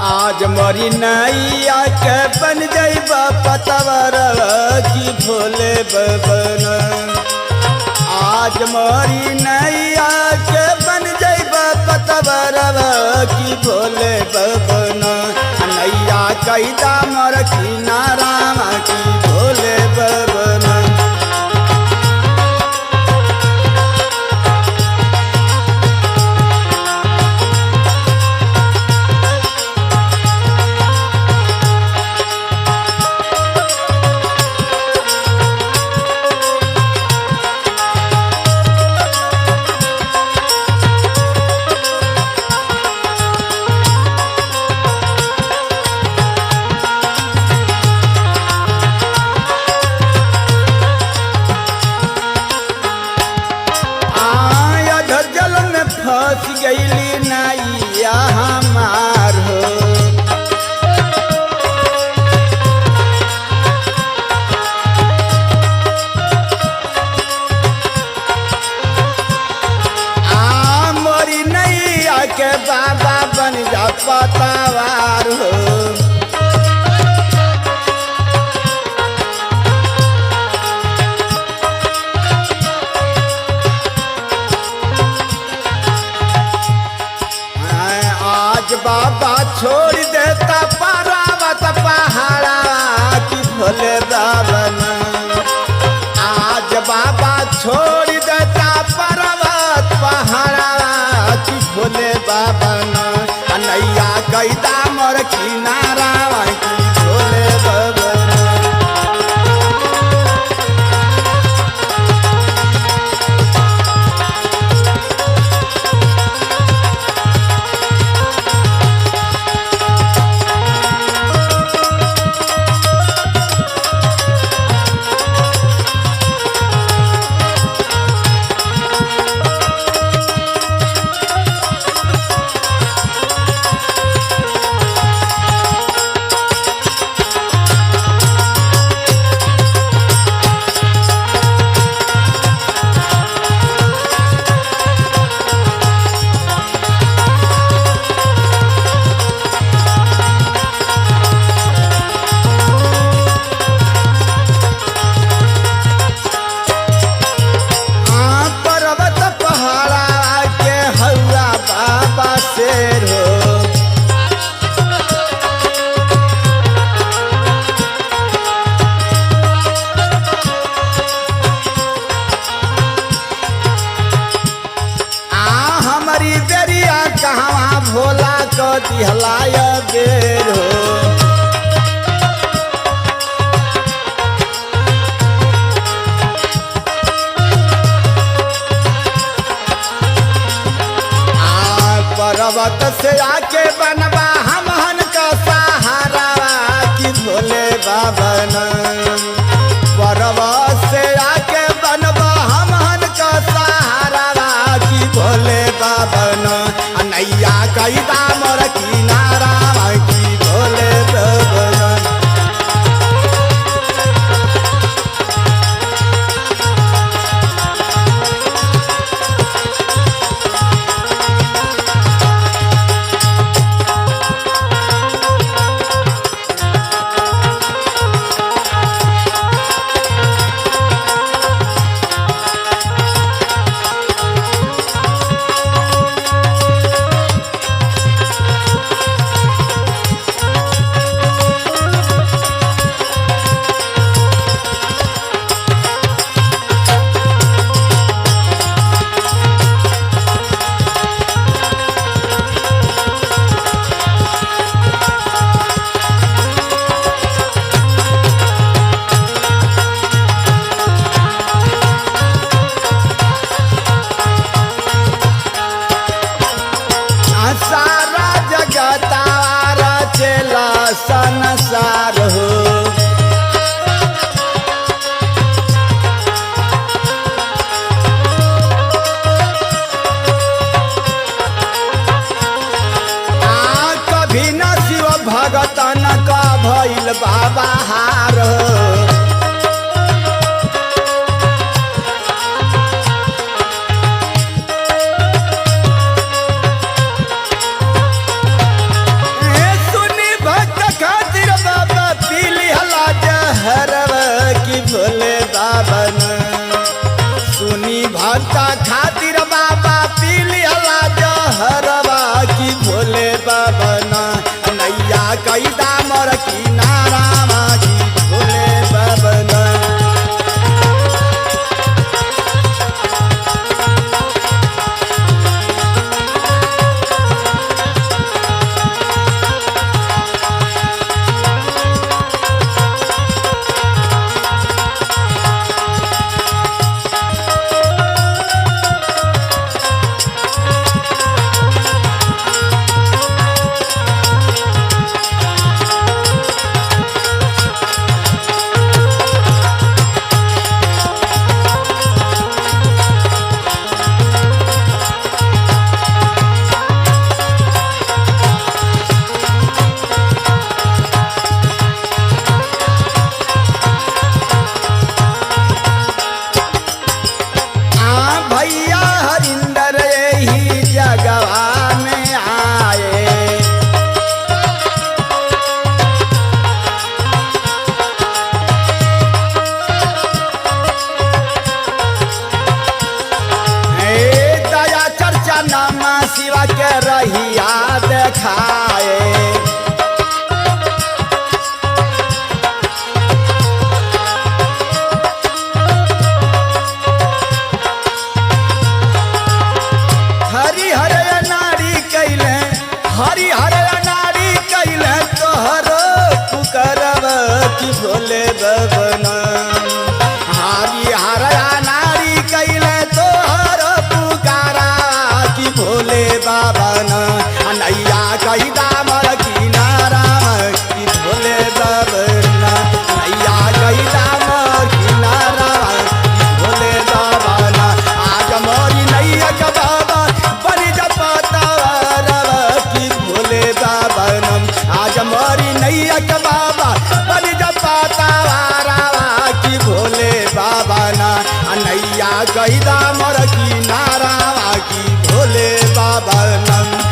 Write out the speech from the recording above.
आज मरी नैया के बन जइबा पतवर की भोले बबन। आज मरी नैया के बन जइबा पतवर की भोले बबन। नैया कैदा मर किनारा की भोले बबन। फंस गईली नैया हमार हो। मोरी नैया के बाबा बन जा पतवार हो। बाबा छोड़ देता पर्वत पहाड़ा की भोले बबन। आज बाबा छोड़ देता पर्वत पहाड़ा की भोले बबन। नैया कैदा मोर किनारा की भोले बबन। कहाँ भोला को दिहलाय बेर हो। पर्वत से आके बनवा हमहन का सहारा की भोले बबन। पर्वत से आके बनवा हमहन का सहारा की भोले बबन। नैया कैदा मोर किनारा की भोले बबन। संसार हो। कभी न शिव भगतन का भइल बाबा हार हो। कैदा मोर किनारा की भोले बाबा ना। भैया हरिंदर यही जगवा में आए। दया चर्चा नामा शिवा के रहिया देखाए। हरिहर नारी कैले हरिहर नारी कैले तोहर पुकारब की भोले बबना। हरिहर नारी कैले तोहर पुकारा की भोले बाबना। नैया कैदा मोर किनारा की भोले बबना। नैया कैदा मोर किनारा की भोले बाबना। आज मोरी नैया के बाबा बनी जपतावा की भोले बाबा नम। आज मोरी नैया के बाबा बनी जपतावा की भोले बाबा ना। नैया कैदा मोर किनारा की भोले बाबा नम।